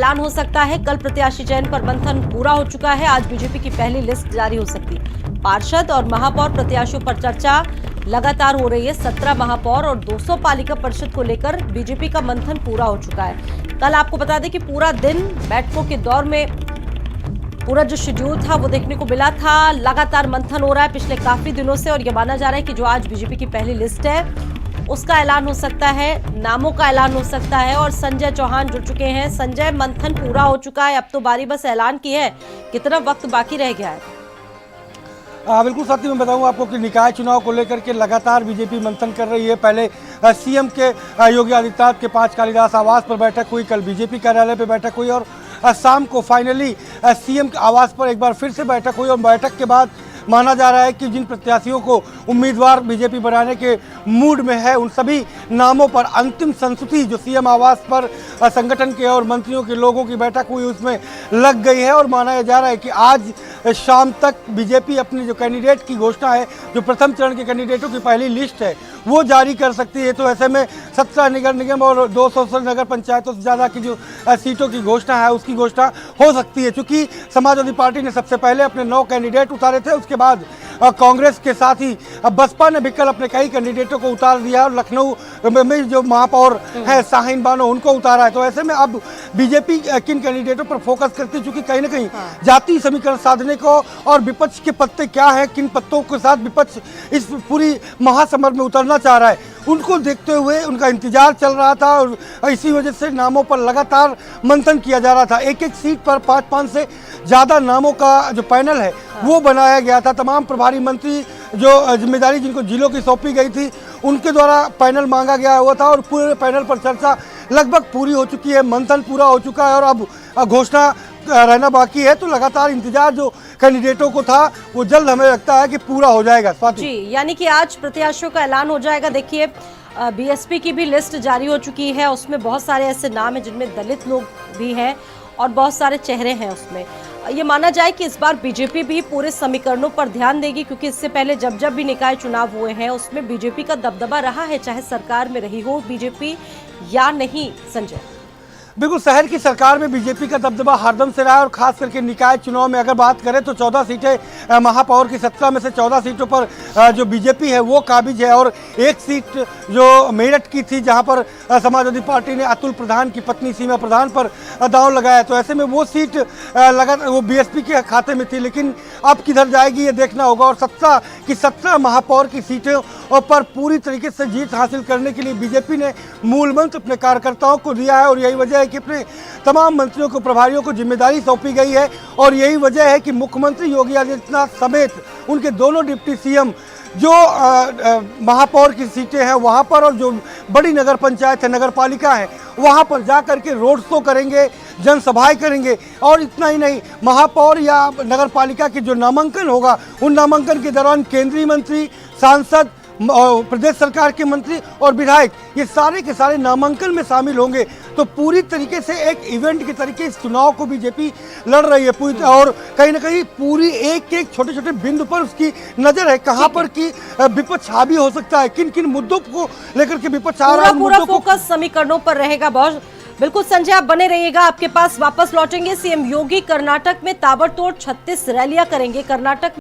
ऐलान हो सकता है। कल प्रत्याशी चयन पर मंथन पूरा हो चुका है। आज बीजेपी की पहली लिस्ट जारी हो सकती है। पार्षद और महापौर प्रत्याशियों पर चर्चा लगातार हो रही है। 17 महापौर और 200 पालिका परिषद को लेकर बीजेपी का मंथन पूरा हो चुका है। कल आपको बता दें कि पूरा दिन बैठकों के दौर में पूरा जो शेड्यूल था वो देखने को मिला था। लगातार मंथन हो रहा है पिछले काफी दिनों से और ये माना जा रहा है कि जो आज बीजेपी की पहली लिस्ट है उसका ऐलान हो सकता है, नामों का ऐलान हो सकता है। और संजय चौहान जुड़ चुके हैं। संजय, मंथन पूरा हो चुका है, अब तो बारी बस ऐलान की है, कितना वक्त बाकी रह गया है? बिल्कुल साथी, मैं बताऊं आपको कि निकाय चुनाव को लेकर के लगातार बीजेपी मंथन कर रही है। पहले सीएम के योगी आदित्यनाथ के 5 कालिदास आवास पर बैठक हुई, कल बीजेपी कार्यालय पर बैठक हुई और शाम को फाइनली सीएम के आवास पर एक बार फिर से बैठक हुई। और बैठक के बाद माना जा रहा है कि जिन प्रत्याशियों को उम्मीदवार बीजेपी बनाने के मूड में है उन सभी नामों पर अंतिम संस्तुति जो सीएम आवास पर संगठन के और मंत्रियों के लोगों की बैठक हुई उसमें लग गई है। और माना जा रहा है कि आज शाम तक बीजेपी अपनी जो कैंडिडेट की घोषणा है, जो प्रथम चरण के कैंडिडेटों की पहली लिस्ट है वो जारी कर सकती है। तो ऐसे में 17 नगर निगम और 200 नगर पंचायतों से ज़्यादा की जो सीटों की घोषणा है उसकी घोषणा हो सकती है। क्योंकि समाजवादी पार्टी ने सबसे पहले अपने 9 कैंडिडेट उतारे थे, उसके बाद कांग्रेस के साथ ही बसपा ने भी कल अपने कई कैंडिडेटों को उतार दिया और लखनऊ में जो महापौर है शाहीन बानो उनको उतारा है। तो ऐसे में अब बीजेपी किन कैंडिडेटों पर फोकस करती है, चूंकि कहीं ना कहीं जातीय समीकरण साधने को और विपक्ष के पत्ते क्या है, किन पत्तों के साथ विपक्ष इस पूरी महासमर में उतरना चाह रहा है, उनको देखते हुए उनका इंतजार चल रहा था। और इसी वजह से नामों पर लगातार मंथन किया जा रहा था। एक एक सीट पर 5-5 से ज़्यादा नामों का जो पैनल है वो बनाया गया था। तमाम प्रभारी मंत्री जो जिम्मेदारी जिनको जिलों की सौंपी गई थी उनके द्वारा पैनल मांगा गया हुआ था और पूरे पैनल पर चर्चा लगभग पूरी हो चुकी है, मंथन पूरा हो चुका है और अब घोषणा रहना बाकी है। तो लगातार इंतजार जो कैंडिडेटों को था वो जल्द हमें लगता है कि पूरा हो जाएगा। स्वाति जी, यानी कि आज प्रत्याशियों का ऐलान हो जाएगा। देखिए, बीएसपी की भी लिस्ट जारी हो चुकी है, उसमें बहुत सारे ऐसे नाम हैं जिनमें दलित लोग भी हैं और बहुत सारे चेहरे हैं उसमें। ये माना जाए कि इस बार बीजेपी भी पूरे समीकरणों पर ध्यान देगी, क्योंकि इससे पहले जब भी निकाय चुनाव हुए हैं उसमें बीजेपी का दबदबा रहा है, चाहे सरकार में रही हो बीजेपी या नहीं। संजय, बिल्कुल, शहर की सरकार में बीजेपी का दबदबा हरदम से रहा है और खास करके निकाय चुनाव में अगर बात करें तो 14 सीटें महापौर की 17 में से 14 सीटों पर जो बीजेपी है वो काबिज है। और एक सीट जो मेरठ की थी जहां पर समाजवादी पार्टी ने अतुल प्रधान की पत्नी सीमा प्रधान पर दांव लगाया, तो ऐसे में वो सीट वो बीएसपी के खाते में थी, लेकिन अब किधर जाएगी ये देखना होगा। और 17 महापौर की सीटों पर पूरी तरीके से जीत हासिल करने के लिए बीजेपी ने मूल मंत्र अपने कार्यकर्ताओं को दिया है और यही वजह है कि अपने तमाम मंत्रियों को, प्रभारियों को जिम्मेदारी सौंपी गई है। और यही वजह है कि मुख्यमंत्री योगी आदित्यनाथ समेत उनके दोनों डिप्टी सीएम जो महापौर की सीटें हैं वहां पर और जो बड़ी नगर पंचायत है, नगर पालिका है, वहां पर जा करके रोड शो करेंगे, जनसभाएं करेंगे। और इतना ही नहीं, महापौर या नगर पालिका के जो नामांकन होगा उन नामांकन के दौरान केंद्रीय मंत्री, सांसद, प्रदेश सरकार के मंत्री और विधायक ये सारे के सारे नामांकन में शामिल होंगे। तो पूरी तरीके से एक इवेंट के तरीके इस चुनाव को बीजेपी लड़ रही है पूरी, और कहीं ना कहीं पूरी एक एक छोटे छोटे बिंदु पर उसकी नजर है, कहां पर की विपक्ष हावी हो सकता है, किन किन मुद्दों को लेकर के विपक्ष आ रहा है। पूरा फोकस समीकरणों पर रहेगा। बहुत बिल्कुल संजय, आप बने रहिएगा, आपके पास वापस लौटेंगे। सीएम योगी कर्नाटक में ताबड़तोड़ 36 रैलियां करेंगे। कर्नाटक